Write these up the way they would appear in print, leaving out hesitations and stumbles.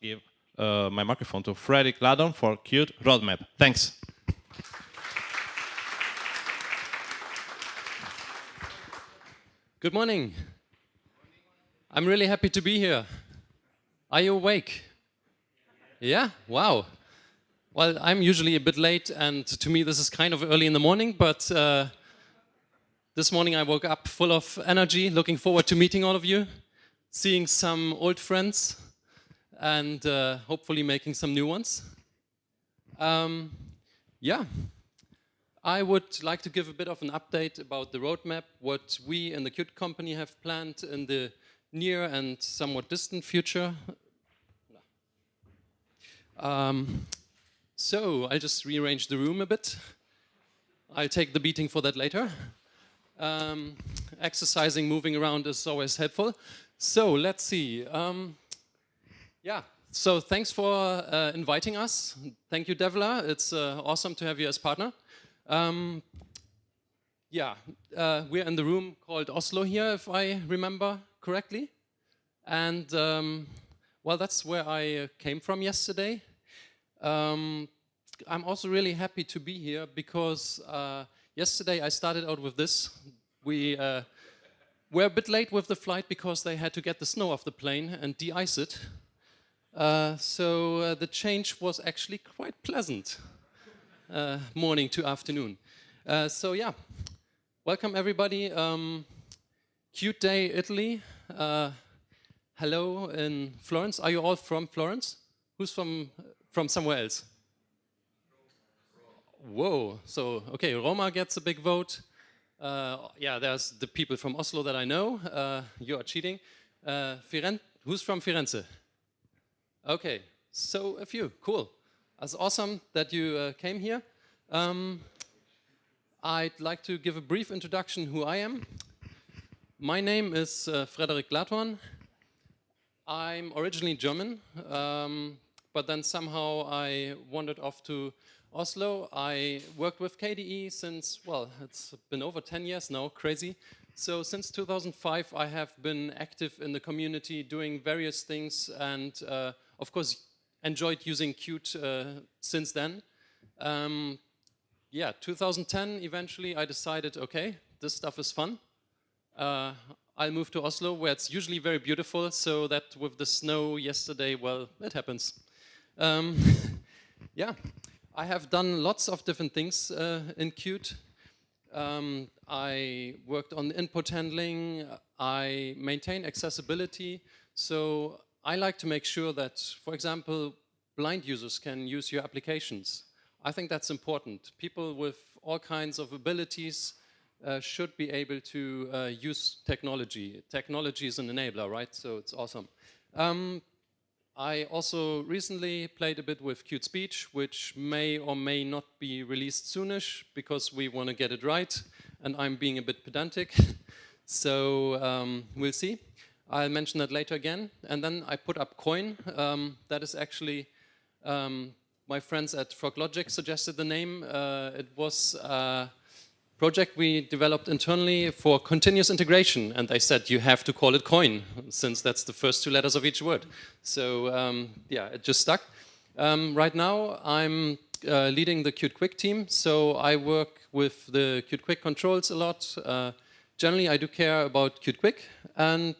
give my microphone to Frederik Gladhorn for Qt Roadmap. Thanks. Good morning. I'm really happy to be here. Are you awake? Yeah? Wow. Well, I'm usually a bit late, and to me this is kind of early in the morning, but this morning I woke up full of energy, looking forward to meeting all of you, seeing some old friends, and hopefully making some new ones. Yeah. I would like to give a bit of an update about the roadmap, what we in the Qt company have planned in the near and somewhat distant future. So I'll just rearrange the room a bit. I'll take the beating for that later. Exercising, moving around is always helpful. So let's see. Yeah, so thanks for inviting us. Thank you, Devla. It's awesome to have you as partner. Yeah, we're in the room called Oslo here, if I remember correctly. And, well, that's where I came from yesterday. I'm also really happy to be here because yesterday I started out with this. We were a bit late with the flight because they had to get the snow off the plane and de-ice it. So the change was actually quite pleasant. Morning to afternoon. So yeah, welcome everybody. Qt Day, Italy. Hello in Florence. Are you all from Florence? Who's from somewhere else? Whoa. So okay, Roma gets a big vote. Yeah, there's the people from Oslo that I know. You are cheating. Who's from Firenze? Okay, so a few. Cool. It's awesome that you came here. I'd like to give a brief introduction who I am. My name is Frederik Gladhorn. I'm originally German, but then somehow I wandered off to Oslo. I worked with KDE since, well, it's been over 10 years now, crazy. So since 2005 I have been active in the community doing various things and of course enjoyed using Qt since then. Yeah, 2010, eventually I decided, okay, this stuff is fun. I'll move to Oslo, where it's usually very beautiful, so that with the snow yesterday, well, it happens. Yeah, I have done lots of different things in Qt. I worked on input handling, I maintain accessibility, so I like to make sure that, for example, blind users can use your applications. I think that's important. People with all kinds of abilities should be able to use technology. Technology is an enabler, right? So it's awesome. I also recently played a bit with Qt Speech, which may or may not be released soonish because we want to get it right, and I'm being a bit pedantic. So we'll see. I'll mention that later again. And then I put up Coin. That is actually, my friends at FrogLogic suggested the name. It was a project we developed internally for continuous integration. And they said, you have to call it Coin, since that's the first two letters of each word. So yeah, it just stuck. Right now, I'm leading the Qt Quick team. So I work with the Qt Quick controls a lot. Generally, I do care about Qt Quick, and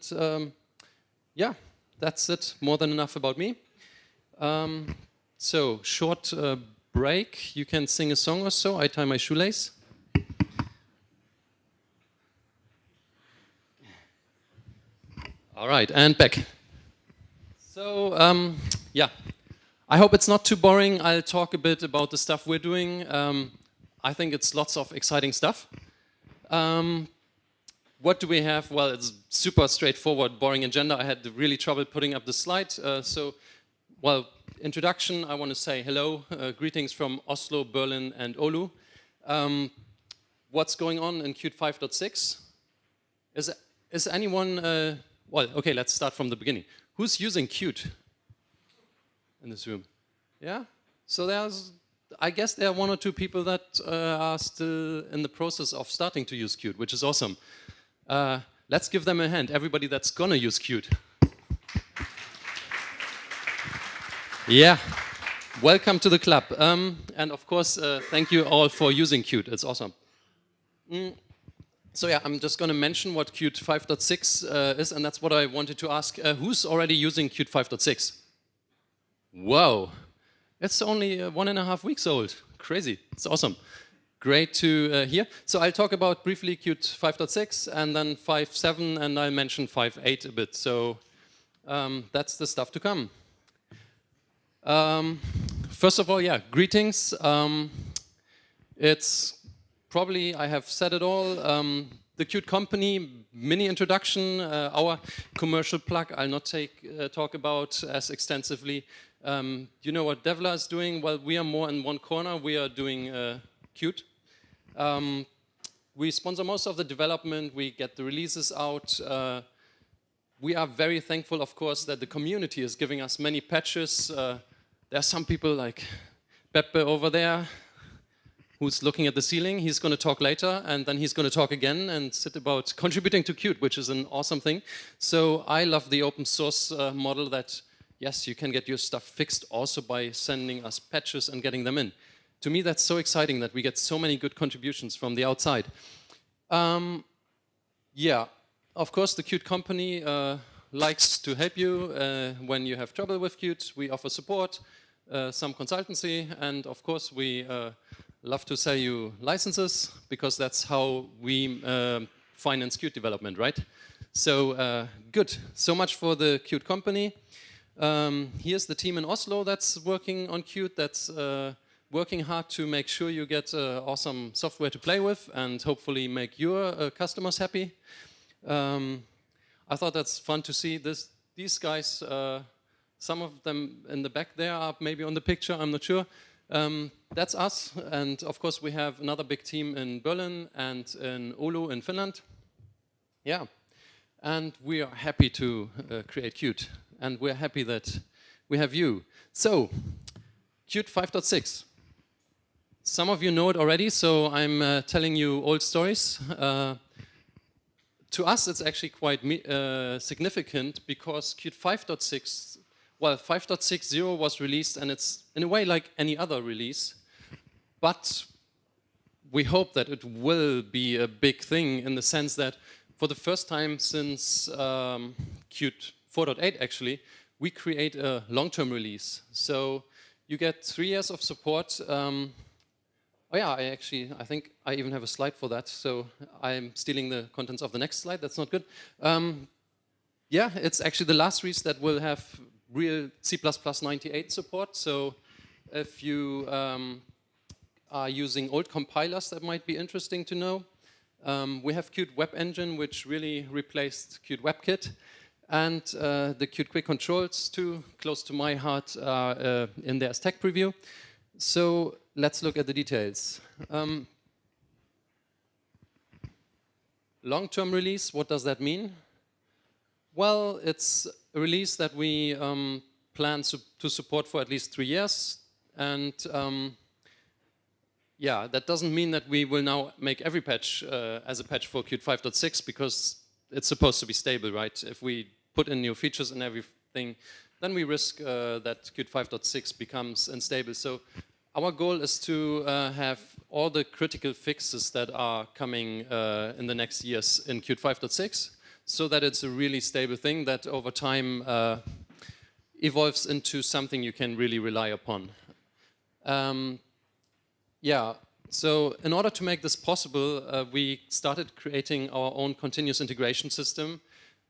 yeah, that's it. More than enough about me. So, short break. You can sing a song or so. I tie my shoelace. All right, and back. So, yeah, I hope it's not too boring. I'll talk a bit about the stuff we're doing. I think it's lots of exciting stuff. What do we have? Well, it's super straightforward, boring agenda. I had really trouble putting up the slide. So, well, introduction, I want to say hello. Greetings from Oslo, Berlin, and Oulu. What's going on in Qt 5.6? Is anyone, well, okay, let's start from the beginning. Who's using Qt in this room? Yeah? So I guess there are one or two people that are still in the process of starting to use Qt, which is awesome. Let's give them a hand, everybody that's gonna use Qt. Yeah, welcome to the club. And of course, thank you all for using Qt. It's awesome. So yeah, I'm just going to mention what Qt 5.6 is, and that's what I wanted to ask. Who's already using Qt 5.6? Whoa, it's only 1.5 weeks old. Crazy, it's awesome. Great to hear. So I'll talk about briefly Qt 5.6 and then 5.7, and I'll mention 5.8 a bit. So that's the stuff to come. First of all, yeah, greetings. It's probably, I have said it all. The Qt company, mini introduction, our commercial plug, I'll not talk about as extensively. You know what Devla is doing? Well, we are more in one corner. We are doing Qt. We sponsor most of the development. We get the releases out. We are very thankful, of course, that the community is giving us many patches. There are some people like Pepe over there who's looking at the ceiling. He's going to talk later, and then he's going to talk again and sit about contributing to Qt, which is an awesome thing. So I love the open source model that, yes, you can get your stuff fixed also by sending us patches and getting them in. To me, that's so exciting that we get so many good contributions from the outside. Yeah, of course, the Qt company likes to help you when you have trouble with Qt. We offer support, some consultancy, and of course, we love to sell you licenses because that's how we finance Qt development, right? So good. So much for the Qt company. Here's the team in Oslo that's working on Qt, that's working hard to make sure you get awesome software to play with and hopefully make your customers happy. I thought that's fun to see these guys, some of them in the back there are maybe on the picture, I'm not sure. That's us, and of course we have another big team in Berlin and in Oulu in Finland. Yeah, and we are happy to create Qt, and we're happy that we have you. So, Qt 5.6. Some of you know it already, so I'm telling you old stories. To us, it's actually quite significant because Qt 5.6, well, 5.60 was released, and it's in a way like any other release, but we hope that it will be a big thing in the sense that for the first time since Qt 4.8 actually, we create a long-term release. So you get 3 years of support. Oh yeah, I think I even have a slide for that, so I'm stealing the contents of the next slide, that's not good. Yeah, it's actually the last release that will have real C++ 98 support, so if you are using old compilers, that might be interesting to know. We have Qt Web Engine, which really replaced Qt WebKit, and the Qt Quick Controls, too, close to my heart, are in there as tech preview. So let's look at the details. Long-term release, what does that mean? Well, it's a release that we plan to support for at least 3 years. And yeah, that doesn't mean that we will now make every patch as a patch for Qt 5.6 because it's supposed to be stable, right? If we put in new features and everything, then we risk that Qt 5.6 becomes unstable. So our goal is to have all the critical fixes that are coming in the next years in Qt 5.6 so that it's a really stable thing that over time evolves into something you can really rely upon. Yeah, so in order to make this possible, we started creating our own continuous integration system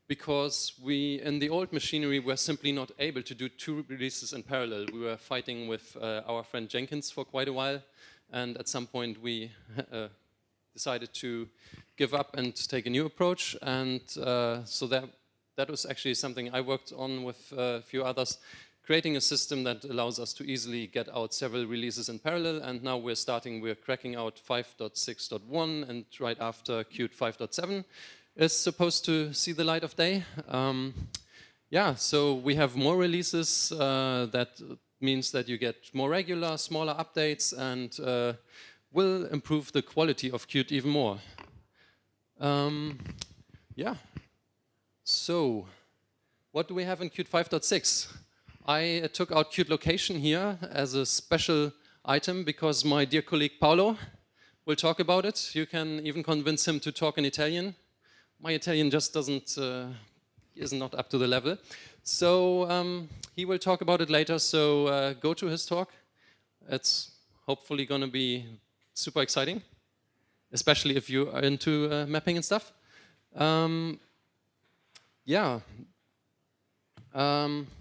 because we, in the old machinery, were simply not able to do 2 releases in parallel. We were fighting with our friend Jenkins for quite a while, and at some point we decided to give up and take a new approach, and so that was actually something I worked on with a few others, creating a system that allows us to easily get out several releases in parallel, and now we're cracking out 5.6.1, and right after Qt 5.7 is supposed to see the light of day. Yeah, so we have more releases. That means that you get more regular, smaller updates, and will improve the quality of Qt even more. Yeah. So, what do we have in Qt 5.6? I took out Qt Location here as a special item because my dear colleague Paolo will talk about it. You can even convince him to talk in Italian. My Italian just is not up to the level. So he will talk about it later, so go to his talk. It's hopefully going to be super exciting, especially if you are into mapping and stuff.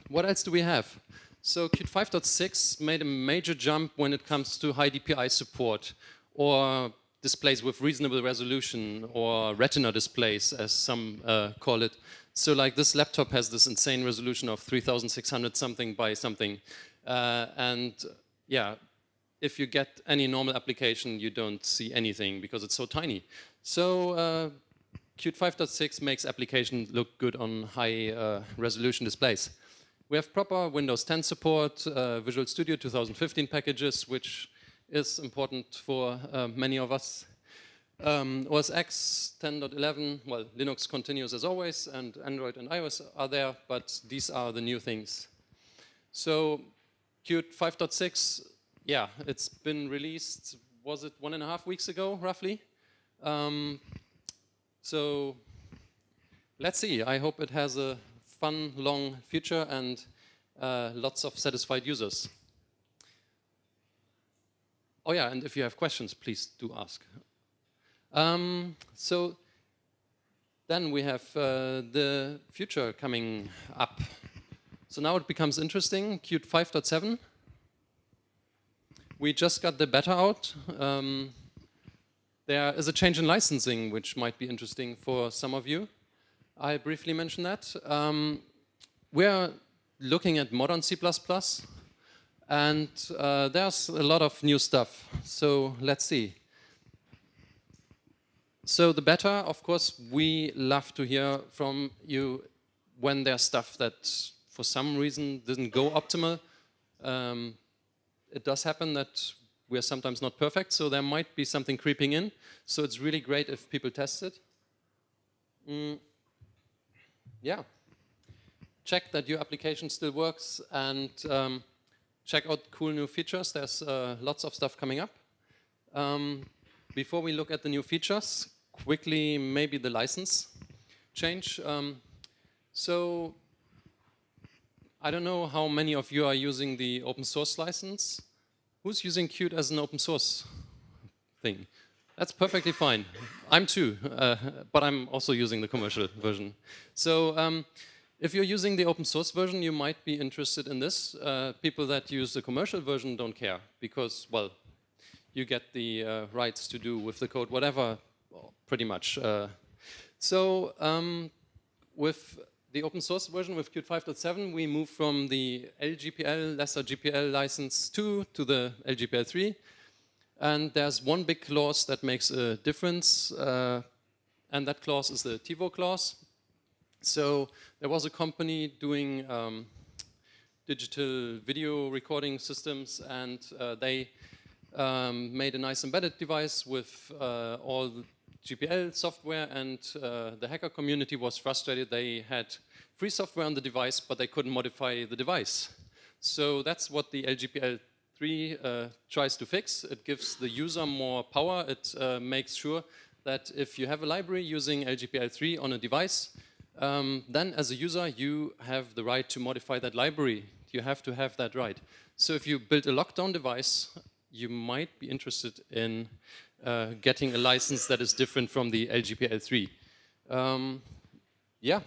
What else do we have? So Qt 5.6 made a major jump when it comes to high DPI support, or displays with reasonable resolution, or retina displays, as some call it. So like this laptop has this insane resolution of 3600 something by something. And yeah, if you get any normal application, you don't see anything because it's so tiny. So Qt 5.6 makes applications look good on high resolution displays. We have proper Windows 10 support, Visual Studio 2015 packages, which is important for many of us. OS X 10.11, well, Linux continues as always, and Android and iOS are there, but these are the new things. So Qt 5.6, yeah, it's been released, was it 1.5 weeks ago, roughly? So let's see, I hope it has a fun, long future and lots of satisfied users. Oh yeah, and if you have questions, please do ask. So then we have the future coming up. So now it becomes interesting, Qt 5.7. We just got the beta out. There is a change in licensing, which might be interesting for some of you. I briefly mentioned that. We're looking at modern C++, and there's a lot of new stuff. So let's see. So the beta, of course, we love to hear from you when there's stuff that for some reason didn't go optimal. It does happen that we're sometimes not perfect, so there might be something creeping in. So it's really great if people test it. Yeah. Check that your application still works, and check out cool new features. There's lots of stuff coming up. Before we look at the new features, quickly maybe the license change. So I don't know how many of you are using the open source license. Who's using Qt as an open source thing? That's perfectly fine. I'm too, but I'm also using the commercial version. So if you're using the open source version, you might be interested in this. People that use the commercial version don't care because, well, you get the rights to do with the code whatever, well, pretty much. So with the open source version with Qt 5.7, we move from the LGPL, lesser GPL license 2 to the LGPL 3. And there's one big clause that makes a difference, and that clause is the TiVo clause. So there was a company doing digital video recording systems, and they made a nice embedded device with all the GPL software, and the hacker community was frustrated. They had free software on the device, but they couldn't modify the device. So that's what the LGPL 3 tries to fix. It gives the user more power. It makes sure that if you have a library using LGPL 3 on a device, then as a user you have the right to modify that library. You have to have that right. So if you build a lockdown device, you might be interested in getting a license that is different from the LGPL 3. Yeah.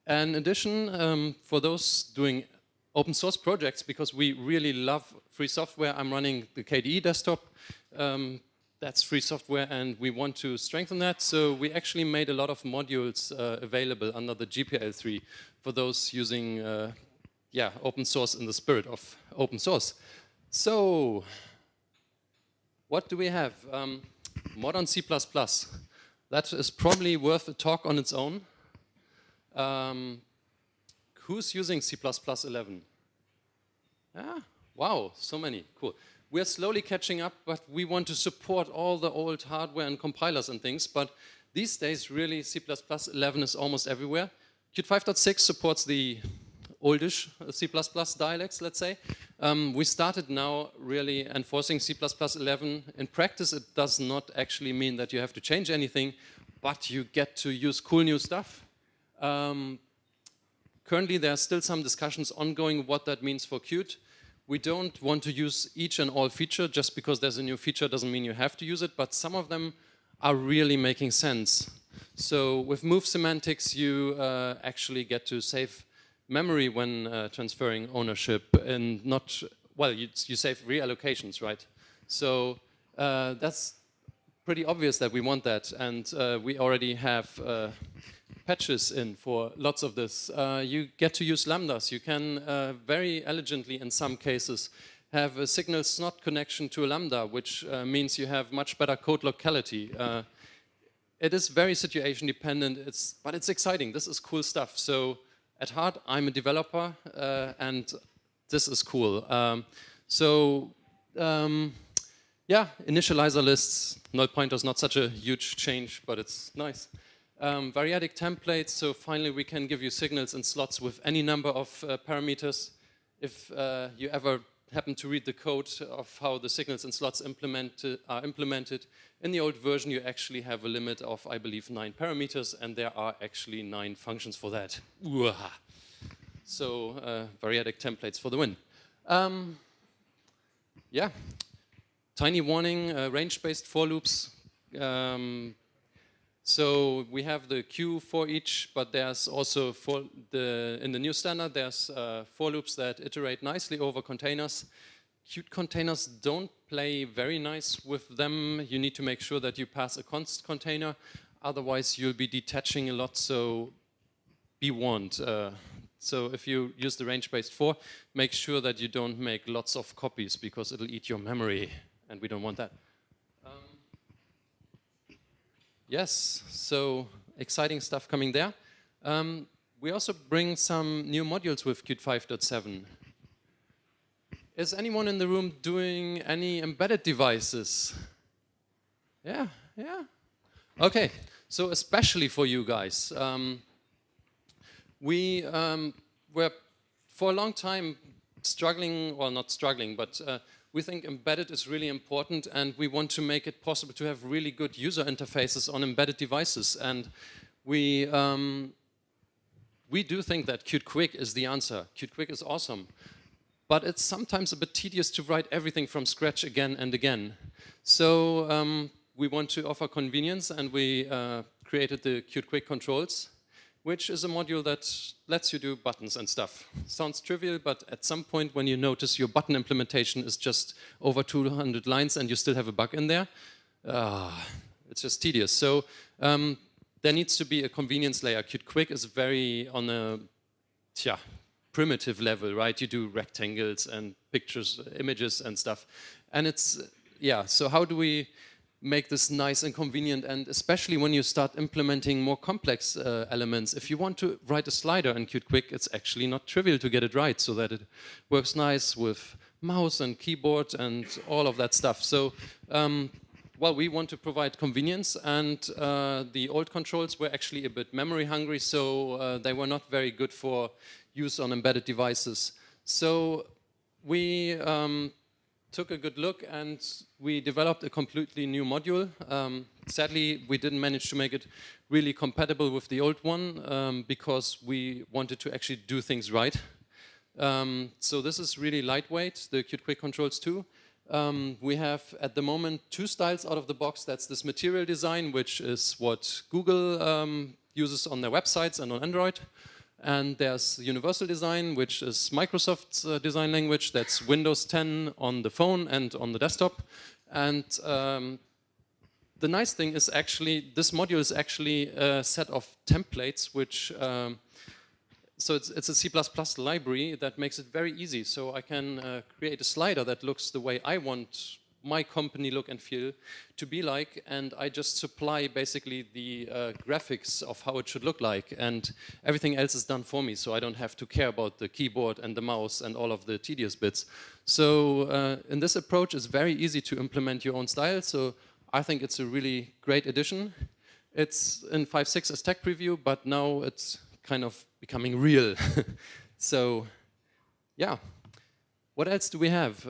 In addition, for those doing open source projects, because we really love free software, I'm running the KDE desktop. That's free software, and we want to strengthen that. So we actually made a lot of modules available under the GPL 3 for those using yeah, open source in the spirit of open source. So what do we have? Modern C++. That is probably worth a talk on its own. Who's using C++ 11? Ah, wow, so many, cool. We're slowly catching up, but we want to support all the old hardware and compilers and things, but these days really C++ 11 is almost everywhere. Qt 5.6 supports the oldish C++ dialects, let's say. We started now really enforcing C++11. In practice, it does not actually mean that you have to change anything, but you get to use cool new stuff. Currently, there are still some discussions ongoing what that means for Qt. We don't want to use each and all feature. Just because there's a new feature doesn't mean you have to use it, but some of them are really making sense. So with move semantics, you actually get to save memory when transferring ownership, and not, well, you save reallocations, right? So that's pretty obvious that we want that, and we already have patches in for lots of this. You get to use lambdas. You can very elegantly, in some cases, have a signal snot connection to a lambda, which means you have much better code locality. It is very situation dependent, but it's exciting. This is cool stuff. So at heart, I'm a developer, and this is cool. Yeah, initializer lists, null pointer is not such a huge change, but it's nice. Variadic templates, so finally we can give you signals and slots with any number of parameters. If you ever happen to read the code of how the signals and slots are implemented, in the old version you actually have a limit of, I believe, 9 parameters, and there are actually 9 functions for that. So variadic templates for the win. Yeah, tiny warning, range-based for loops. So we have the queue for each, but there's also in the new standard, there's for loops that iterate nicely over containers. Qt containers don't play very nice with them. You need to make sure that you pass a const container, otherwise you'll be detaching a lot, so be warned. So if you use the range-based for, make sure that you don't make lots of copies, because it'll eat your memory, and we don't want that. Yes, so exciting stuff coming there. We also bring some new modules with Qt 5.7. Is anyone in the room doing any embedded devices? Yeah, yeah. Okay, so especially for you guys. We were for a long time struggling, well, not struggling, but we think embedded is really important, and we want to make it possible to have really good user interfaces on embedded devices. And we do think that Qt Quick is the answer. Qt Quick is awesome, but it's sometimes a bit tedious to write everything from scratch again and again. So we want to offer convenience, and we created the Qt Quick controls, which is a module that lets you do buttons and stuff. Sounds trivial, but at some point when you notice your button implementation is just over 200 lines and you still have a bug in there, it's just tedious. So there needs to be a convenience layer. Qt Quick is very on a primitive level, right? You do rectangles and pictures, images and stuff. And it's, so how do we make this nice and convenient, and especially when you start implementing more complex elements. If you want to write a slider in Qt Quick, it's actually not trivial to get it right so that it works nice with mouse and keyboard and all of that stuff. So, well, we want to provide convenience, and the old controls were actually a bit memory hungry, so they were not very good for use on embedded devices. So we took a good look and we developed a completely new module. Sadly, we didn't manage to make it really compatible with the old one because we wanted to actually do things right. So this is really lightweight, the Qt Quick Controls 2. We have at the moment 2 styles out of the box. That's this material design, which is what Google uses on their websites and on Android. And there's universal design, which is Microsoft's design language. That's Windows 10 on the phone and on the desktop. And the nice thing is actually, this module is actually a set of templates, which, so it's a C++ library that makes it very easy. So I can create a slider that looks the way I want my company look and feel to be like, and I just supply basically the graphics of how it should look like, and everything else is done for me, so I don't have to care about the keyboard and the mouse and all of the tedious bits. So in this approach, it's very easy to implement your own style, so I think it's a really great addition. It's in 5.6 as tech preview, but now it's kind of becoming real. So, yeah. What else do we have?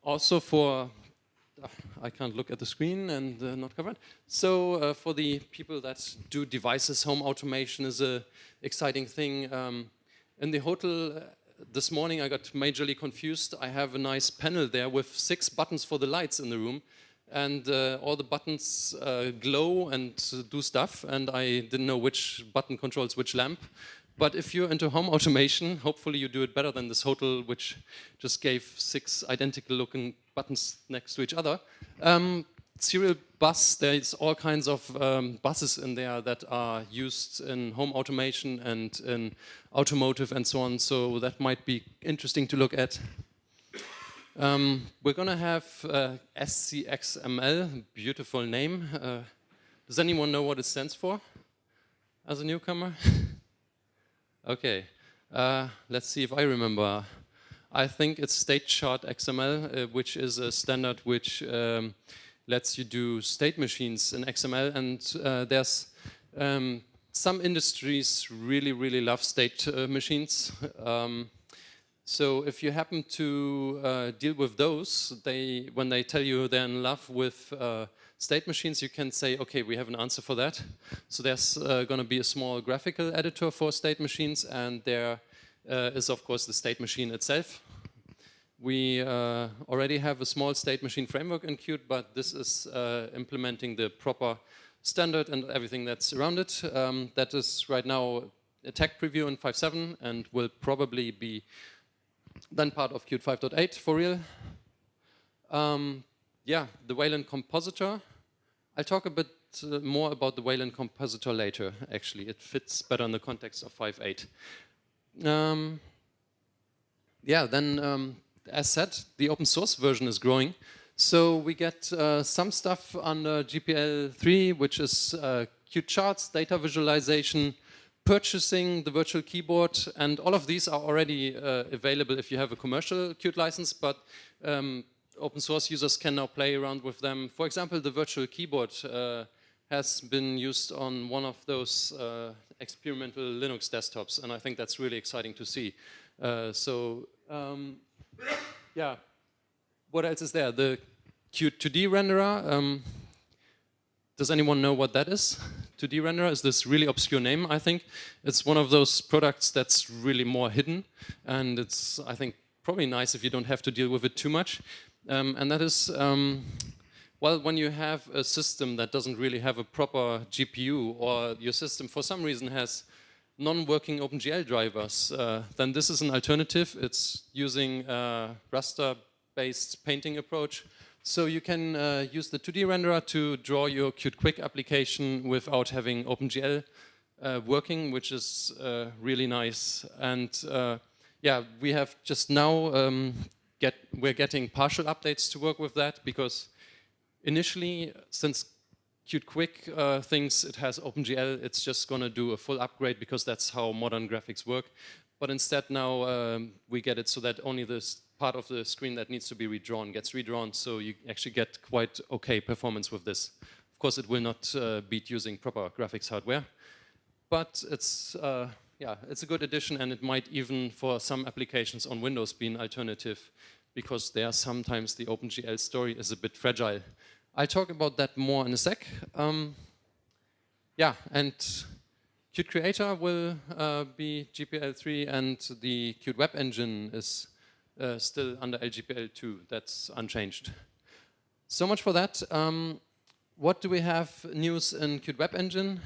Also for, I can't look at the screen and not covered. So for the people that do devices, home automation is a exciting thing. In the hotel this morning I got majorly confused. I have a nice panel there with 6 buttons for the lights in the room. And all the buttons glow and do stuff, and I didn't know which button controls which lamp. But if you're into home automation, hopefully you do it better than this hotel, which just gave 6 identical looking buttons next to each other. Serial bus, there's all kinds of buses in there that are used in home automation and in automotive and so on, so that might be interesting to look at. We're gonna have SCXML, beautiful name. Does anyone know what it stands for as a newcomer? Okay, let's see if I remember. I think it's state chart XML, which is a standard which lets you do state machines in XML, and there's some industries really love state machines. So if you happen to deal with those, when they tell you they're in love with state machines, you can say, okay, we have an answer for that. So there's going to be a small graphical editor for state machines, and there is of course the state machine itself. We already have a small state machine framework in Qt, but this is implementing the proper standard and everything that's around it. That is right now a tech preview in 5.7 and will probably be then part of Qt 5.8 for real. Yeah, the Wayland compositor. I'll talk a bit more about the Wayland compositor later, actually. It fits better in the context of 5.8. Yeah, then as said, the open source version is growing. So we get some stuff under GPL3, which is Qt charts, data visualization, purchasing the virtual keyboard, and all of these are already available if you have a commercial Qt license, but open source users can now play around with them. For example, the virtual keyboard has been used on one of those experimental Linux desktops, and I think that's really exciting to see. Yeah, what else is there? The Qt 2D renderer. Does anyone know what that is? 2D renderer is this really obscure name, I think. It's one of those products that's really more hidden, and it's, I think, probably nice if you don't have to deal with it too much. And that is, well, when you have a system that doesn't really have a proper GPU, or your system for some reason has non-working OpenGL drivers, then this is an alternative. It's using a raster-based painting approach. So you can use the 2D renderer to draw your Qt Quick application without having OpenGL working, which is really nice. And yeah, we have just now, we're getting partial updates to work with that, because initially, since Qt Quick thinks it has OpenGL, it's just going to do a full upgrade because that's how modern graphics work. But instead now we get it so that only this part of the screen that needs to be redrawn gets redrawn, so you actually get quite okay performance with this. Of course, it will not beat using proper graphics hardware, but it's yeah, it's a good addition, and it might even, for some applications on Windows, be an alternative, because there sometimes the OpenGL story is a bit fragile. I'll talk about that more in a sec. Yeah, and Qt Creator will be GPL3, and the Qt Web Engine is still under LGPL2. That's unchanged. So much for that. What do we have news in Qt Web Engine?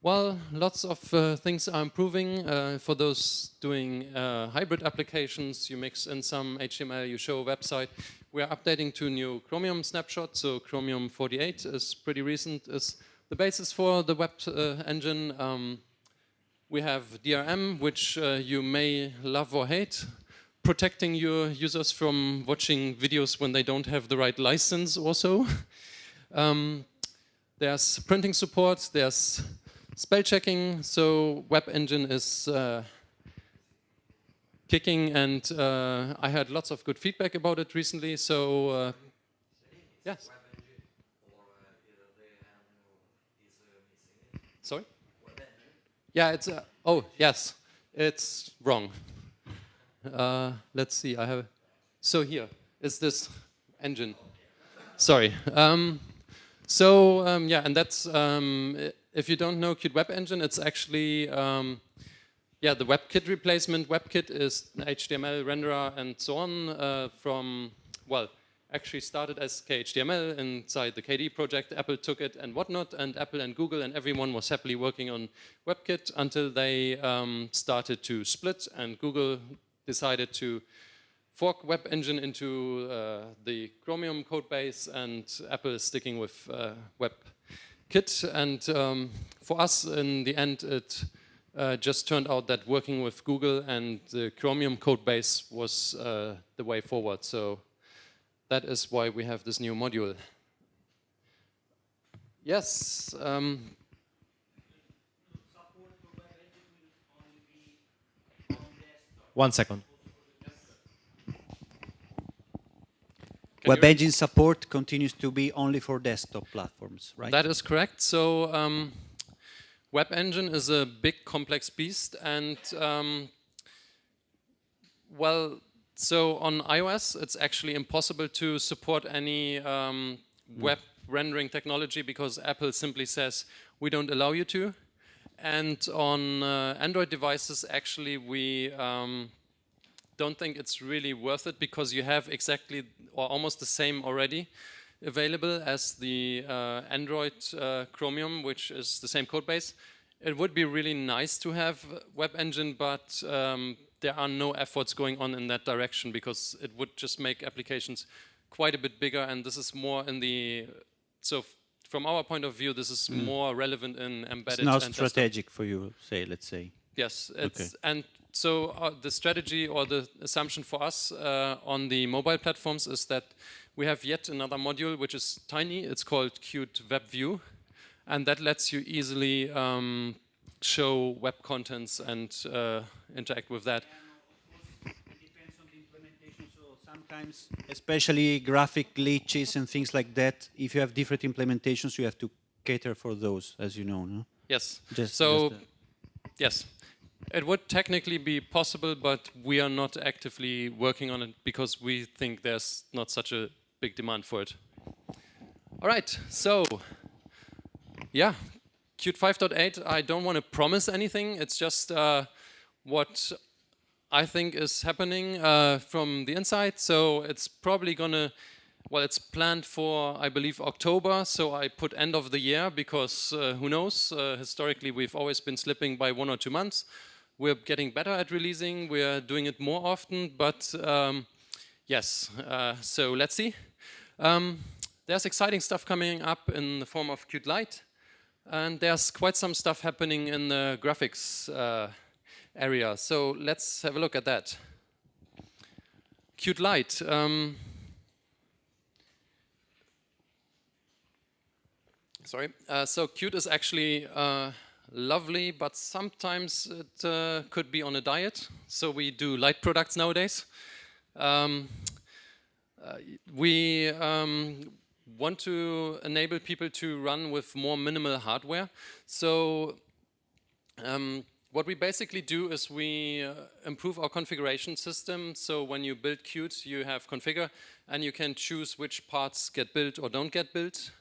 Well, lots of things are improving. For those doing hybrid applications, you mix in some HTML, you show a website. We are updating to new Chromium snapshot, so Chromium 48 is pretty recent, is the basis for the web engine. We have DRM, which you may love or hate, protecting your users from watching videos when they don't have the right license also. There's printing support, there's spell checking, so web engine is kicking, and I had lots of good feedback about it recently, so yes. Sorry? Yeah, it's, oh, yes. It's wrong. Let's see, so here is this engine. Sorry. Yeah, and that's, if you don't know Qt Web Engine, it's actually, yeah, the WebKit replacement. WebKit is an HTML renderer and so on from, well, actually started as KHTML inside the KDE project. Apple took it and whatnot, and Apple and Google and everyone was happily working on WebKit until they started to split, and Google decided to fork Web Engine into the Chromium code base, and Apple is sticking with WebKit. And for us, in the end, it just turned out that working with Google and the Chromium code base was the way forward. So that is why we have this new module. Yes. One second. Web Engine support continues to be only for desktop platforms, right? That is correct. So Web Engine is a big, complex beast, and well, so on iOS, it's actually impossible to support any web rendering technology because Apple simply says we don't allow you to. And on Android devices, actually, we don't think it's really worth it because you have exactly or almost the same already available as the Android Chromium, which is the same code base. It would be really nice to have Web Engine, but there are no efforts going on in that direction because it would just make applications quite a bit bigger, and this is more in the, so from our point of view, this is more relevant in embedded. It's now strategic for you, let's say. Yes, it's, okay. And so the strategy or the assumption for us on the mobile platforms is that we have yet another module which is tiny. It's called Qt Web View, and that lets you easily show web contents and interact with that. Yeah, no, of course, it depends on the implementation. So sometimes, especially graphic glitches and things like that, if you have different implementations, you have to cater for those, as you know. No? Yes. Just yes. It would technically be possible, but we are not actively working on it because we think there's not such a big demand for it. All right, so yeah, Qt 5.8, I don't want to promise anything. It's just what I think is happening from the inside. So it's probably gonna, well, it's planned for, I believe, October. So I put end of the year because who knows? Historically, we've always been slipping by 1 or 2 months. We're getting better at releasing. We're doing it more often, but yes. So let's see. There's exciting stuff coming up in the form of Qt Lite, and there's quite some stuff happening in the graphics area. So let's have a look at that. Qt Lite. Sorry. So Qt is actually lovely, but sometimes it could be on a diet. So we do light products nowadays. We want to enable people to run with more minimal hardware. So what we basically do is we improve our configuration system. So when you build Qt, you have configure, and you can choose which parts get built or don't get built.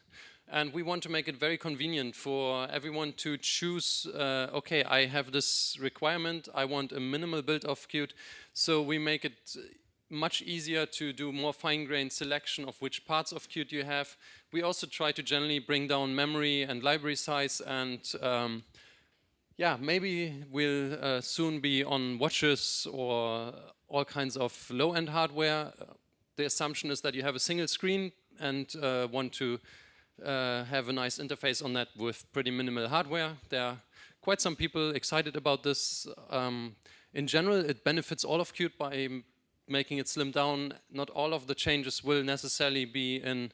And we want to make it very convenient for everyone to choose, okay, I have this requirement, I want a minimal build of Qt. So we make it much easier to do more fine-grained selection of which parts of Qt you have. We also try to generally bring down memory and library size, and yeah, maybe we'll soon be on watches or all kinds of low-end hardware. The assumption is that you have a single screen and want to have a nice interface on that with pretty minimal hardware. There are quite some people excited about this. In general, it benefits all of Qt by making it slim down. Not all of the changes will necessarily be in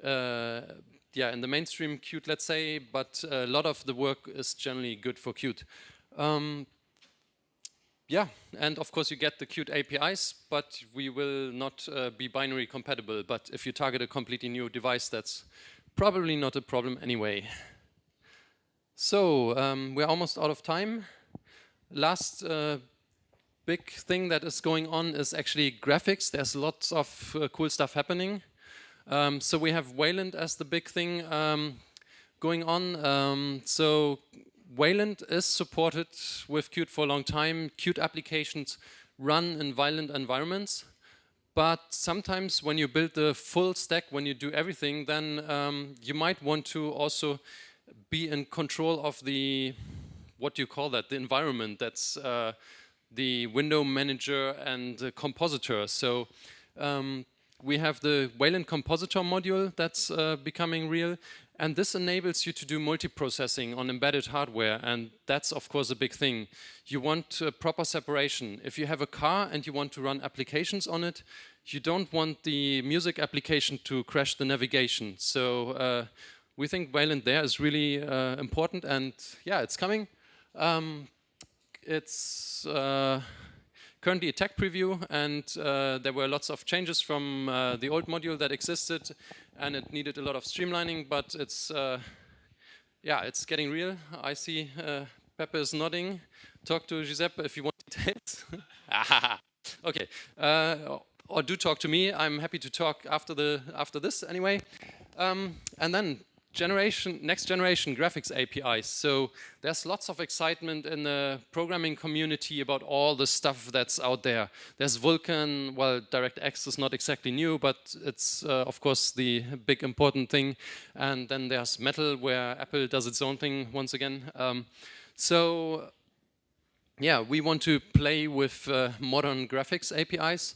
in the mainstream Qt, let's say, but a lot of the work is generally good for Qt. Yeah, and of course you get the Qt APIs, but we will not be binary compatible. But if you target a completely new device, that's probably not a problem anyway. So we're almost out of time. Last big thing that is going on is actually graphics. There's lots of cool stuff happening. So we have Wayland as the big thing going on. So Wayland is supported with Qt for a long time. Qt applications run in Wayland environments. But sometimes when you build the full stack, when you do everything, then you might want to also be in control of the, what do you call that, the environment. That's the window manager and the compositor. So we have the Wayland compositor module that's becoming real. And this enables you to do multiprocessing on embedded hardware, and that's of course a big thing. You want proper separation. If you have a car and you want to run applications on it, you don't want the music application to crash the navigation. So we think Wayland there is really important, and yeah, it's coming. It's currently a tech preview, and there were lots of changes from the old module that existed, and it needed a lot of streamlining, but it's yeah, it's getting real. I see Pepe is nodding. Talk to Giuseppe if you want details. Okay, or do talk to me. I'm happy to talk after this anyway. And then next generation graphics APIs. So there's lots of excitement in the programming community about all the stuff that's out there. There's Vulkan. Well, DirectX is not exactly new, but it's of course the big important thing. And then there's Metal, where Apple does its own thing once again. So yeah, we want to play with modern graphics APIs.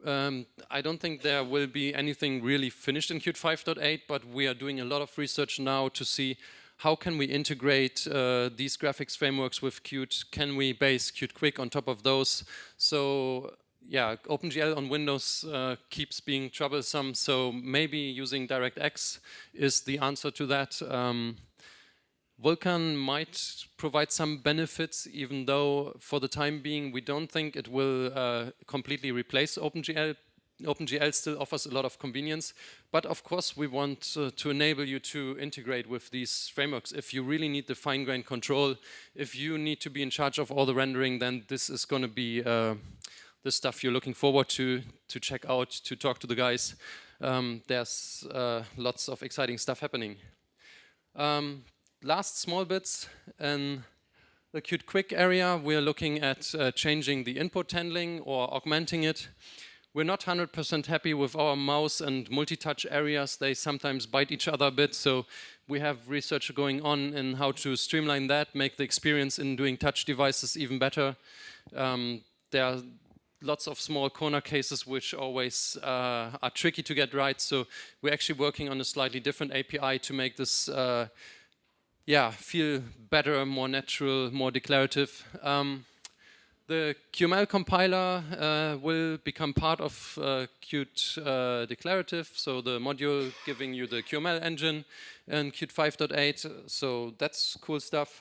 I don't think there will be anything really finished in Qt 5.8, but we are doing a lot of research now to see how can we integrate these graphics frameworks with Qt. Can we base Qt Quick on top of those? So yeah, OpenGL on Windows keeps being troublesome, so maybe using DirectX is the answer to that. Vulkan might provide some benefits, even though for the time being we don't think it will completely replace OpenGL. OpenGL still offers a lot of convenience, but of course we want to enable you to integrate with these frameworks. If you really need the fine-grained control, if you need to be in charge of all the rendering, then this is going to be the stuff you're looking forward to check out, to talk to the guys. There's lots of exciting stuff happening. Last small bits in the Qt Quick area, we're looking at changing the input handling or augmenting it. We're not 100% happy with our mouse and multi-touch areas. They sometimes bite each other a bit, so we have research going on in how to streamline that, make the experience in doing touch devices even better. There are lots of small corner cases which always are tricky to get right, so we're actually working on a slightly different API to make this yeah, feel better, more natural, more declarative. The QML compiler will become part of Qt declarative, so the module giving you the QML engine in Qt 5.8, so that's cool stuff.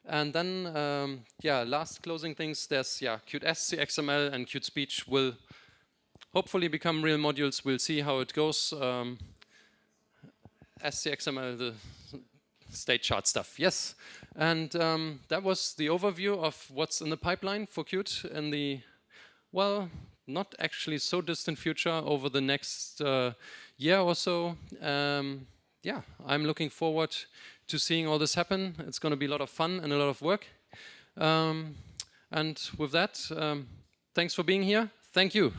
And then, yeah, last closing things, there's Qt SC XML and Qt Speech will hopefully become real modules. We'll see how it goes. SC XML, the state chart stuff, yes. And that was the overview of what's in the pipeline for Qt in the, well, not actually so distant future, over the next year or so. Yeah, I'm looking forward to seeing all this happen. It's going to be a lot of fun and a lot of work. And with that, thanks for being here. Thank you.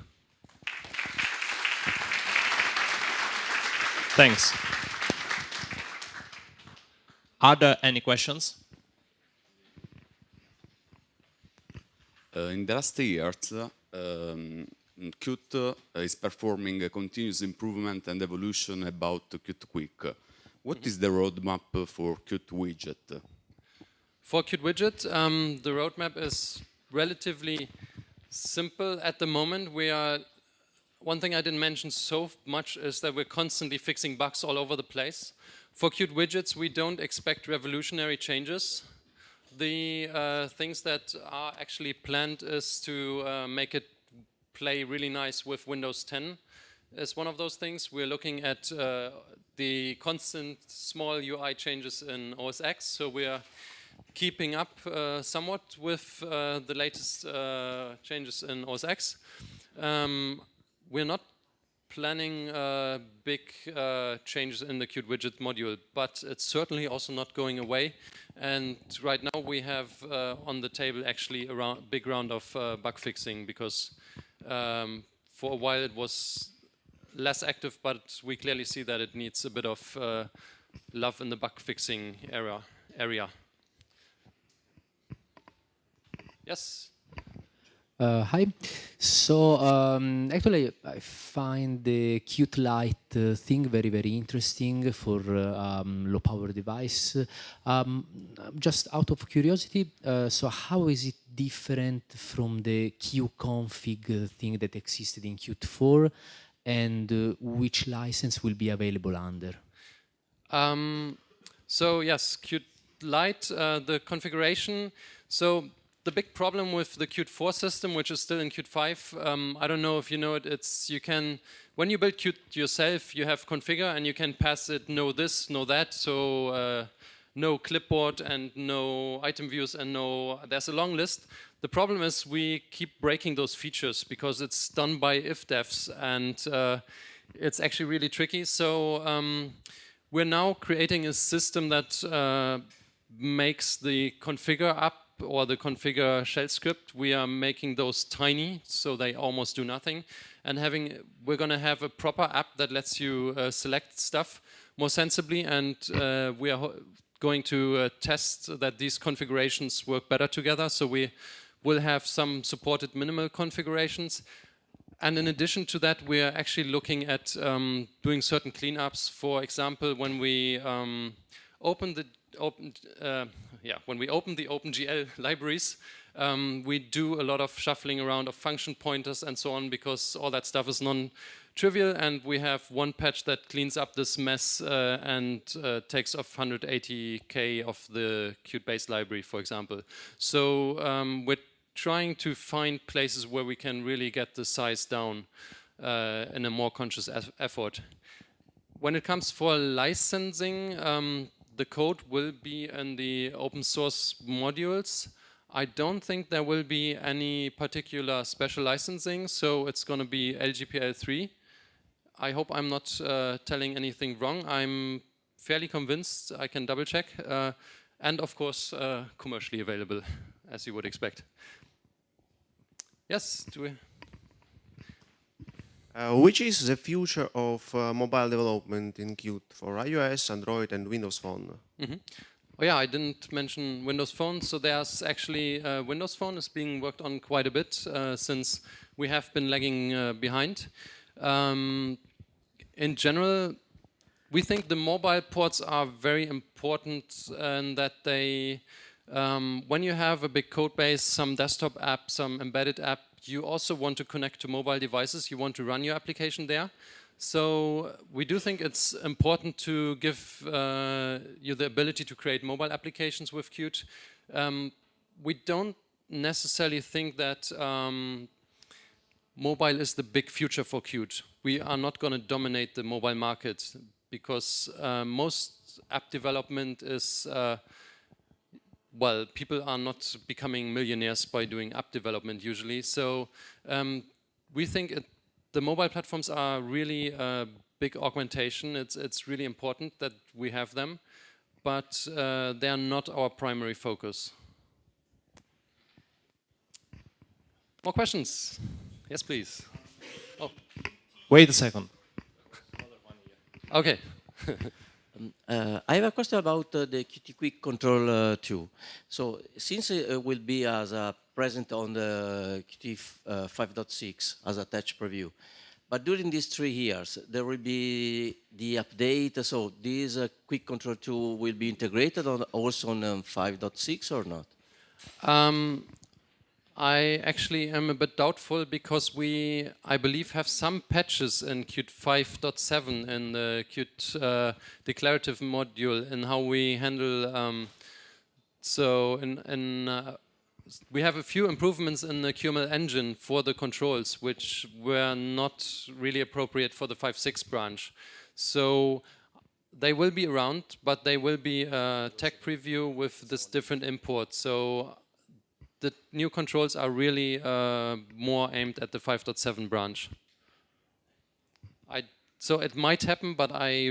Thanks. Are there any questions? In the last years, Qt is performing a continuous improvement and evolution about Qt Quick. What is the roadmap for Qt Widget? For Qt Widget, the roadmap is relatively simple at the moment. One thing I didn't mention so much is that we're constantly fixing bugs all over the place. For Qt Widgets, we don't expect revolutionary changes. The things that are actually planned is to make it play really nice with Windows 10 is one of those things. We're looking at the constant small UI changes in OS X, so we're keeping up somewhat with the latest changes in OS X. We're not planning big changes in the Qt widget module, but it's certainly also not going away. And right now we have on the table actually a big round of bug fixing, because for a while it was less active, but we clearly see that it needs a bit of love in the bug fixing area. Yes? Hi. So actually, I find the Qt Lite thing very, very interesting for low power device. Just out of curiosity, so how is it different from the QConfig thing that existed in Qt 4, and which license will be available under? So yes, Qt Lite, the configuration. So the big problem with the Qt 4 system, which is still in Qt 5, I don't know if you know it, it's you can, when you build Qt yourself, you have configure and you can pass it no this, no that, so no clipboard and no item views and no, there's a long list. The problem is we keep breaking those features because it's done by if devs, and it's actually really tricky. So we're now creating a system that makes the configure app or the configure shell script, we are making those tiny so they almost do nothing, and we're going to have a proper app that lets you select stuff more sensibly, and we are going to test that these configurations work better together. So we will have some supported minimal configurations, and in addition to that we are actually looking at doing certain cleanups. For example, when we open the OpenGL libraries, we do a lot of shuffling around of function pointers and so on, because all that stuff is non-trivial, and we have one patch that cleans up this mess and takes off 180K of the Qt base library, for example. So we're trying to find places where we can really get the size down in a more conscious effort. When it comes for licensing, the code will be in the open source modules. I don't think there will be any particular special licensing, so it's going to be LGPL 3. I hope I'm not telling anything wrong. I'm fairly convinced. I can double check. And of course, commercially available, as you would expect. Yes, do we? Which is the future of mobile development in Qt for iOS, Android, and Windows Phone? Mm-hmm. Oh yeah, I didn't mention Windows Phone. So there's actually Windows Phone is being worked on quite a bit since we have been lagging behind. In general, we think the mobile ports are very important, and that they, when you have a big code base, some desktop app, some embedded app, you also want to connect to mobile devices. You want to run your application there. So we do think it's important to give you the ability to create mobile applications with Qt. We don't necessarily think that mobile is the big future for Qt. We are not going to dominate the mobile market, because most app development is well, people are not becoming millionaires by doing app development usually. So we think the mobile platforms are really a big augmentation. It's really important that we have them, but they are not our primary focus. More questions? Yes, please. Oh. Wait a second. Okay. I have a question about the Qt Quick Control 2. So since it will be as a present on the Qt 5.6 as a touch preview, but during these 3 years there will be the update. So this Quick Control 2 will be integrated also on 5.6 or not? I actually am a bit doubtful, because we, I believe, have some patches in Qt 5.7 in the Qt declarative module in how we handle. So we have a few improvements in the QML engine for the controls, which were not really appropriate for the 5.6 branch. So they will be around, but they will be a tech preview with this different import. So the new controls are really more aimed at the 5.7 branch. So it might happen, but I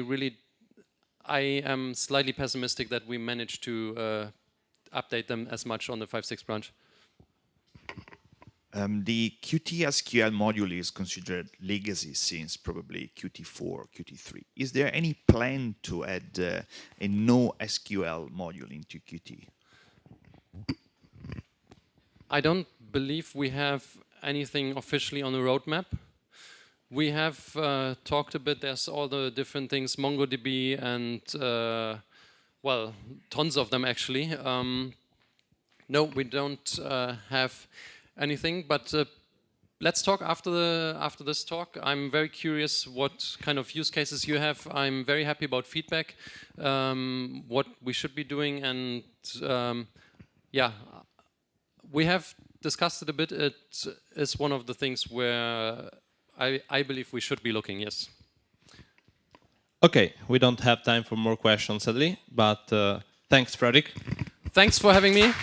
am slightly pessimistic that we manage to update them as much on the 5.6 branch. The Qt SQL module is considered legacy since probably Qt4, Qt3. Is there any plan to add a no SQL module into Qt? I don't believe we have anything officially on the roadmap. We have talked a bit, there's all the different things, MongoDB and, well, tons of them actually. No, we don't have anything, but let's talk after this talk. I'm very curious what kind of use cases you have. I'm very happy about feedback, what we should be doing, and yeah, we have discussed it a bit. It is one of the things where I believe we should be looking, yes. Okay, we don't have time for more questions, sadly, but thanks, Frederik. Thanks for having me.